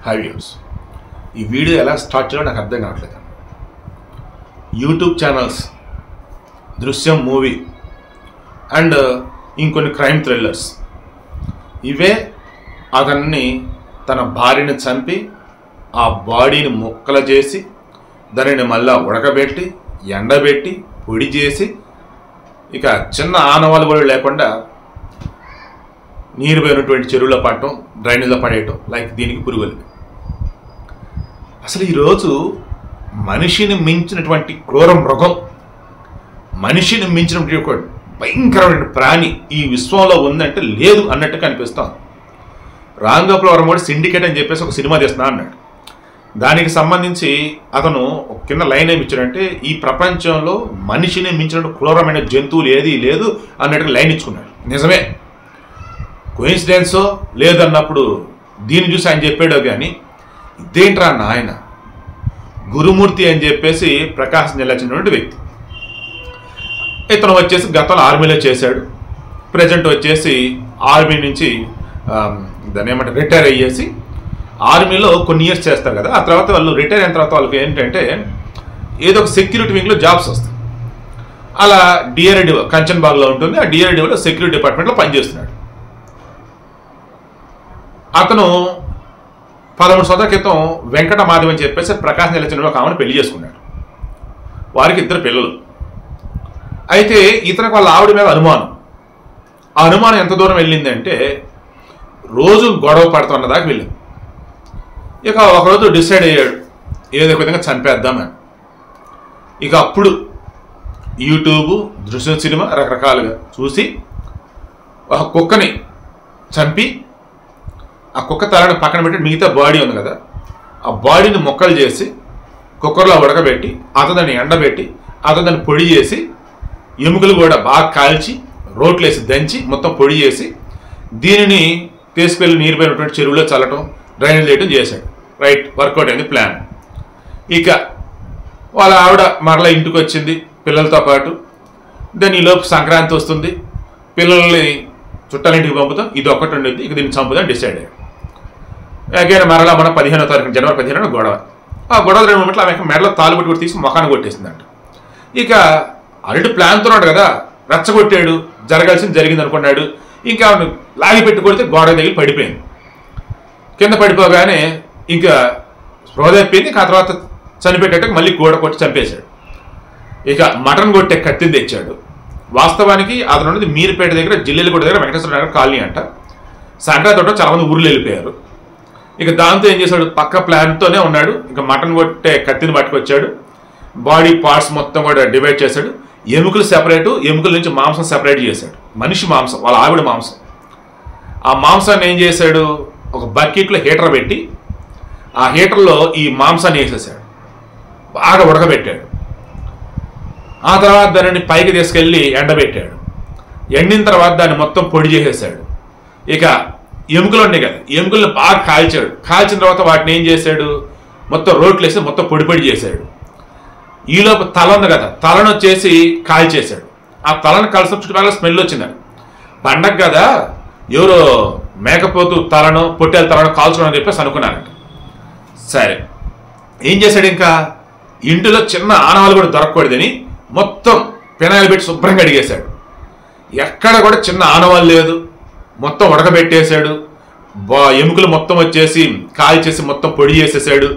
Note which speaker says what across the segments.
Speaker 1: High views. ఈ video ఎలా start చేయాలో నాకు అర్థం కావట్లేదు. యూట్యూబ్ ఛానల్స్, దృశ్యం మూవీ అండ్ ఇంకొన్ని క్రైమ్ థ్రిల్లర్స్, ఇవే అతన్ని తన భార్యని చంపి ఆ బాడీని ముక్కలు చేసి దానిని మళ్ళా ఉడకబెట్టి ఎండబెట్టి పొడి చేసి ఇక చిన్న ఆనవాళ్ళు కూడా లేకుండా నీరు పోయినటువంటి చెరువులో పడటం, డ్రైనేజ్లో పడేయటం, లైక్ దీనికి పురుగులు. అసలు ఈరోజు మనిషిని మించినటువంటి క్రూర మృగం, మనిషిని మించినటువంటి భయంకరమైన ప్రాణి ఈ విశ్వంలో ఉందంటే లేదు అన్నట్టు కనిపిస్తాం. రామ్ గోపాల్ వర్మ కూడా సిండికేట్ అని చెప్పేసి ఒక సినిమా తీస్తున్నా అన్నాడు. దానికి సంబంధించి అతను ఒక కింద లైన్ ఏమి ఇచ్చాడంటే, ఈ ప్రపంచంలో మనిషిని మించిన క్రూరమైన జంతువులు ఏది లేదు అన్నట్టుగా లైన్ ఇచ్చుకున్నాడు. నిజమే, కోయిన్సిడెన్సో లేదన్నప్పుడు దీన్ని చూసి ఆయన చెప్పాడో కానీ ఇదేంట్రా నాయన, గురుమూర్తి అని చెప్పేసి ప్రకాశం జిల్లా చెందినటువంటి వ్యక్తి. ఇతను వచ్చేసి గతంలో ఆర్మీలో చేశాడు, ప్రజెంట్ వచ్చేసి ఆర్మీ నుంచి దాన్ని ఏమంటారు రిటైర్ అయ్యేసి ఆర్మీలో కొన్ని ఇయర్స్ చేస్తారు కదా, ఆ తర్వాత వాళ్ళు రిటైర్ అయిన తర్వాత వాళ్ళకి ఏంటంటే ఏదో ఒక సెక్యూరిటీ వింగ్లో జాబ్స్ వస్తాయి. అలా డిఆర్డిఓ కంచన్బాగ్లో ఉంటుంది, ఆ డిఆర్డిఓలో సెక్యూరిటీ డిపార్ట్మెంట్లో పనిచేస్తున్నాడు. అతను 13 సంవత్సరాల క్రితం వెంకట మాధవ్ అని చెప్పేసి ప్రకాశం జిల్లా చెందిన ఒక ఆమెను పెళ్లి చేసుకున్నాడు. వారికి 2 పిల్లలు. అయితే ఇతనికి వాళ్ళ ఆవిడ మీద అనుమానం. ఆ అనుమానం ఎంత దూరం వెళ్ళిందంటే రోజు గొడవ పడుతున్న దాకా వెళ్ళింది. ఇక ఒకరోజు డిసైడ్ అయ్యాడు ఏదో ఒక విధంగా చంపేద్దామని. ఇక అప్పుడు యూట్యూబ్, దృశ్యం సినిమా రకరకాలుగా చూసి ఒక కుక్కని చంపి ఆ కుక్క తలని పక్కన పెట్టి మిగతా బాడీ ఉంది కదా, ఆ బాడీని ముక్కలు చేసి కుక్కర్లో ఉడకబెట్టి అతదాన్ని ఎండబెట్టి అతదాన్ని పొడి చేసి ఎముకలు కూడా బాగా కాల్చి రోట్లేసి దంచి మొత్తం పొడి చేసి దీనిని తీసుకెళ్ళి నీరు పోయినటువంటి చెరువులో చల్లటం, డ్రైనేజ్ వేయటం చేశాడు. రైట్, వర్కౌట్ అయింది ప్లాన్. ఇక వాళ్ళ ఆవిడ మరలా ఇంటికి వచ్చింది పిల్లలతో పాటు. దాని ఈలోపు సంక్రాంతి వస్తుంది, పిల్లల్ని చుట్టాలింటికి పంపుతాం, ఇది ఒక్కటి ఉండేది, ఇక దీన్ని చంపుదాం డిసైడ్ అయ్యాడు. అగైన్ మరలా మన 15వ తారీఖు జనవరి 15న గొడవ. ఆ గొడవ 2 మినిట్లు ఆమె మెడలో తాలుబట్టి కూడా తీసి మొఖాన్ని కొట్టేసిందంట. ఇక ఆల్రెడీ ప్లాన్తో ఉన్నాడు కదా, రెచ్చగొట్టాడు, జరగాల్సింది జరిగింది అనుకున్నాడు. ఇంకా ఆమెను లాగి పెట్టి కొడితే గోడ దగ్గర పడిపోయింది. కింద పడిపోగానే ఇంకా స్పృహ తప్పింది. ఆ తర్వాత చనిపెట్టేటకు మళ్ళీ గోడ కొట్టి చంపేశాడు. ఇక మటన్ కొట్టే కత్తిని తెచ్చాడు. వాస్తవానికి అతను ఉన్నది మీరుపేట దగ్గర, జిల్లెలగూడ దగ్గర వెంకటేశ్వర నగర్ కాలనీ అంట. సంక్రాంతి తోట చాలామంది ఊర్లు వెళ్ళిపోయారు. ఇక దాంతో ఏం చేశాడు, పక్క ప్లాన్తోనే ఉన్నాడు. ఇక మటన్ కొట్టే కత్తిని పట్టుకొచ్చాడు, బాడీ పార్ట్స్ మొత్తం కూడా డివైడ్ చేశాడు. ఎముకలు సెపరేటు, ఎముకల నుంచి మాంసం సెపరేట్ చేశాడు. మనిషి మాంసం, వాళ్ళ ఆవిడ మాంసం. ఆ మాంసాన్ని ఏం చేశాడు, ఒక బకెట్లో హీటర్ పెట్టి ఆ హీటర్లో ఈ మాంసాన్ని వేసేసాడు, బాగా ఉడకబెట్టాడు. ఆ తర్వాత దానిని పైకి తీసుకెళ్ళి ఎండబెట్టాడు. ఎండిన తర్వాత దాన్ని మొత్తం పొడి చేసేసాడు. ఇక ఎముకలు ఉన్నాయి కదా, ఎముకలను బాగా కాల్చాడు. కాల్చిన తర్వాత వాటిని ఏం చేశాడు, మొత్తం రోట్లు వేసి మొత్తం పొడి పొడి చేశాడు. ఈలోపు తల ఉంది కదా, తలను వచ్చేసి కాల్చేశాడు. ఆ తలను కలిసి చుట్టుపక్కల స్మెల్ వచ్చిందని, పండగ కదా ఎవరో మేకపోతు తలను పొట్టేల తలను కాల్చడం అని చెప్పేసి అనుకున్నారంట. సరే ఏం చేశాడు, ఇంకా ఇంటిలో చిన్న ఆనవాళ్ళు కూడా దొరకకూడదని మొత్తం పెనాయిల్ పెట్టి శుభ్రంగా అడిగేశాడు. ఎక్కడ కూడా చిన్న ఆనవాళ్ళు లేదు, మొత్తం ఉడకబెట్టేశాడు. ఎముకలు మొత్తం వచ్చేసి కాల్చేసి మొత్తం పొడి చేసేసాడు.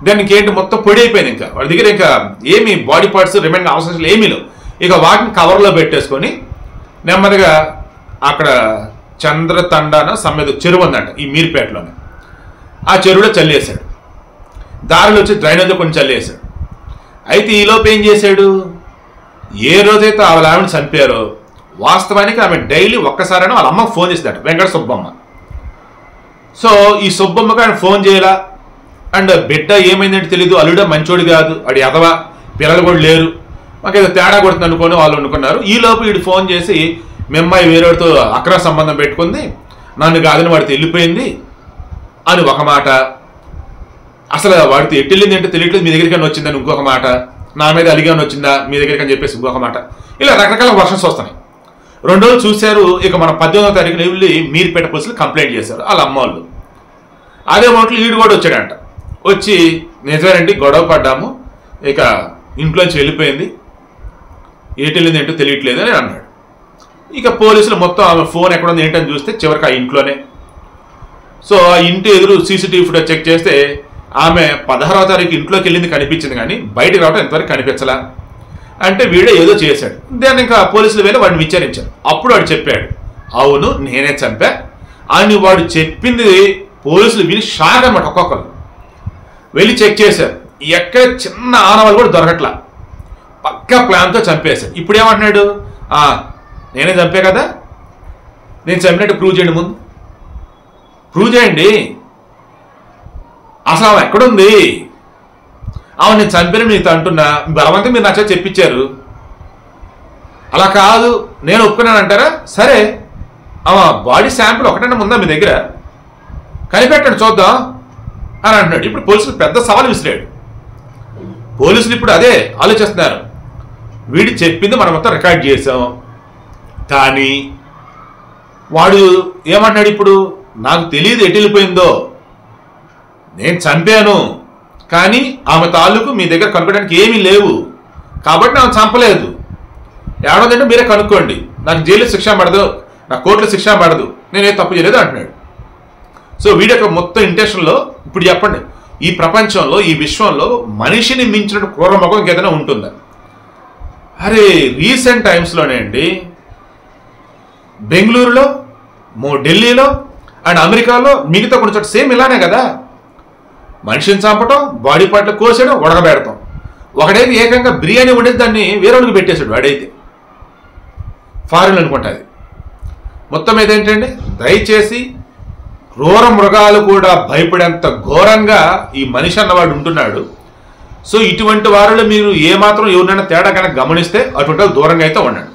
Speaker 1: దానికి ఏంటి మొత్తం పొడి అయిపోయింది. ఇంకా వాడి దగ్గర ఇంకా ఏమి బాడీ పార్ట్స్ రిమైన్ అవసరం ఏమీ లేవు. ఇక వాటిని కవర్లో పెట్టేసుకొని నెమ్మదిగా అక్కడ చంద్రతండాన సమ్మెద చెరువు ఉందంట ఈ మీర్పేటలోనే, ఆ చెరువులో చల్లేశాడు. దారిలో వచ్చి డ్రైనేజ్లో కొన్ని చల్లేశాడు. అయితే ఈలోపు ఏం చేశాడు, ఏ రోజైతే వాళ్ళ ఆవిడని చంపారో వాస్తవానికి ఆమె డైలీ ఒక్కసారైనా వాళ్ళ అమ్మకు ఫోన్ చేసిందట, వెంకట సుబ్బమ్మ. సో ఈ సుబ్బమ్మకి ఆయన ఫోన్ చేయాలా, అండ్ బిడ్డ ఏమైందంటే తెలీదు, అల్లుడ మంచోడు కాదు, వాడి ఎదవా, పిల్లలు కూడా లేరు, మాకేదో తేడా కొడుతుంది అనుకొని వాళ్ళు అనుకున్నారు. ఈలోపు వీడు ఫోన్ చేసి మీ అమ్మాయి వేరేవాడితో అక్రమ సంబంధం పెట్టుకుంది, నన్ను కాదని వాడితో వెళ్ళిపోయింది అని ఒక మాట. అసలు వాడితో ఎట్టెళ్ళింది అంటే తెలియట్లేదు, మీ దగ్గరికి వచ్చిందని ఇంకొక మాట, నా మీద అలిగాని వచ్చిందా మీ దగ్గరికి అని చెప్పేసి ఇంకొక మాట. ఇలా రకరకాల వర్షన్స్ వస్తున్నాయి. 2 రోజులు చూశారు. ఇక మన 18వ తారీఖున వెళ్ళి మీర్పేట పోలీసులు కంప్లైంట్ చేశారు వాళ్ళ అమ్మ వాళ్ళు. అదే మొదట్లో ఈడు కూడా వచ్చాడంట. వచ్చి నిజమేనండి గొడవ పడ్డాము, ఇక ఇంట్లోంచి వెళ్ళిపోయింది, ఏటి వెళ్ళింది ఏంటో తెలియట్లేదు అని అన్నాడు. ఇక పోలీసులు మొత్తం ఆమె ఫోన్ ఎక్కడ ఉంది ఏంటని చూస్తే చివరికి ఆ ఇంట్లోనే. సో ఆ ఇంటి ఎదురు సీసీటీవీ ఫుటేజ్ చెక్ చేస్తే ఆమె 16వ తారీఖు ఇంట్లోకి వెళ్ళింది కనిపించింది, కానీ బయటకు రావడం ఎంతవరకు కనిపించలా. అంటే వీడే ఏదో చేశాడు. దాన్ని ఇంకా పోలీసులు వెళ్ళి వాడిని విచారించారు. అప్పుడు వాడు చెప్పాడు, అవును నేనే చంపా అని. వాడు చెప్పింది పోలీసులు విని షాక్ అనమాట. ఒక్కొక్కరు వెళ్ళి చెక్ చేశారు, ఎక్కడ చిన్న ఆనవాళ్ళు కూడా దొరకట్లా, పక్కా ప్లాన్తో చంపేశారు. ఇప్పుడు ఏమంటున్నాడు, నేనే చంపే కదా, నేను చంపినట్టు ప్రూవ్ చేయండి, ముందు ప్రూవ్ చేయండి, అసలు ఆమె ఎక్కడుంది, అవును నేను చంపిన మీతో అంటున్నా, బలవంతం మీరు నచ్చ చెప్పించారు, అలా కాదు నేను ఒప్పుకున్నాను అంటారా, సరే బాడీ శాంపుల్ ఒకటైనా ఉందా మీ దగ్గర, కనిపెట్టండి చూద్దాం అని అంటున్నాడు. ఇప్పుడు పోలీసులు పెద్ద సవాల్ విసిరాడు. పోలీసులు ఇప్పుడు అదే ఆలోచిస్తున్నారు, వీడు చెప్పింది మనం మొత్తం రికార్డ్ చేసాం, కానీ వాడు ఏమంటున్నాడు ఇప్పుడు, నాకు తెలియదు ఎటు వెళ్ళిపోయిందో, నేను చంపాను కానీ ఆమె తాలూకు మీ దగ్గర కనుక్కోవడానికి ఏమీ లేవు, కాబట్టి ఆమె చంపలేదు, ఏడోదంటే మీరే కనుక్కోండి, నాకు జైలు శిక్ష పడదు, నాకు కోర్టులో శిక్ష పడదు, నేనే తప్పు చేయలేదు అంటున్నాడు. సో వీడి యొక్క మొత్తం ఇంటెన్షన్లో ఇప్పుడు చెప్పండి, ఈ ప్రపంచంలో ఈ విశ్వంలో మనిషిని మించిన క్రూర మొఖం ఇంకేదైనా ఉంటుందా? అరే రీసెంట్ టైమ్స్లోనే అండి బెంగళూరులో, ఢిల్లీలో అండ్ అమెరికాలో మిగతా కొన్ని చోట్ల సేమ్ ఇలానే కదా, మనిషిని చంపటం, బాడీ పార్ట్లు కోసేయడం, ఉడకబెడతాం. ఒకడైతే ఏకంగా బిర్యానీ వండేసి దాన్ని వేరే వాళ్ళకి పెట్టేశాడు, వాడైతే ఫారిన్ అనుకుంటుంది. మొత్తం మీద ఏంటండి, దయచేసి క్రూర మృగాలు కూడా భయపడేంత ఘోరంగా ఈ మనిషి అన్నవాడు ఉంటున్నాడు. సో ఇటువంటి వారిలో మీరు ఏమాత్రం ఎవరినైనా తేడా కనుక గమనిస్తే అటువంటి దూరంగా అయితే ఉండండి.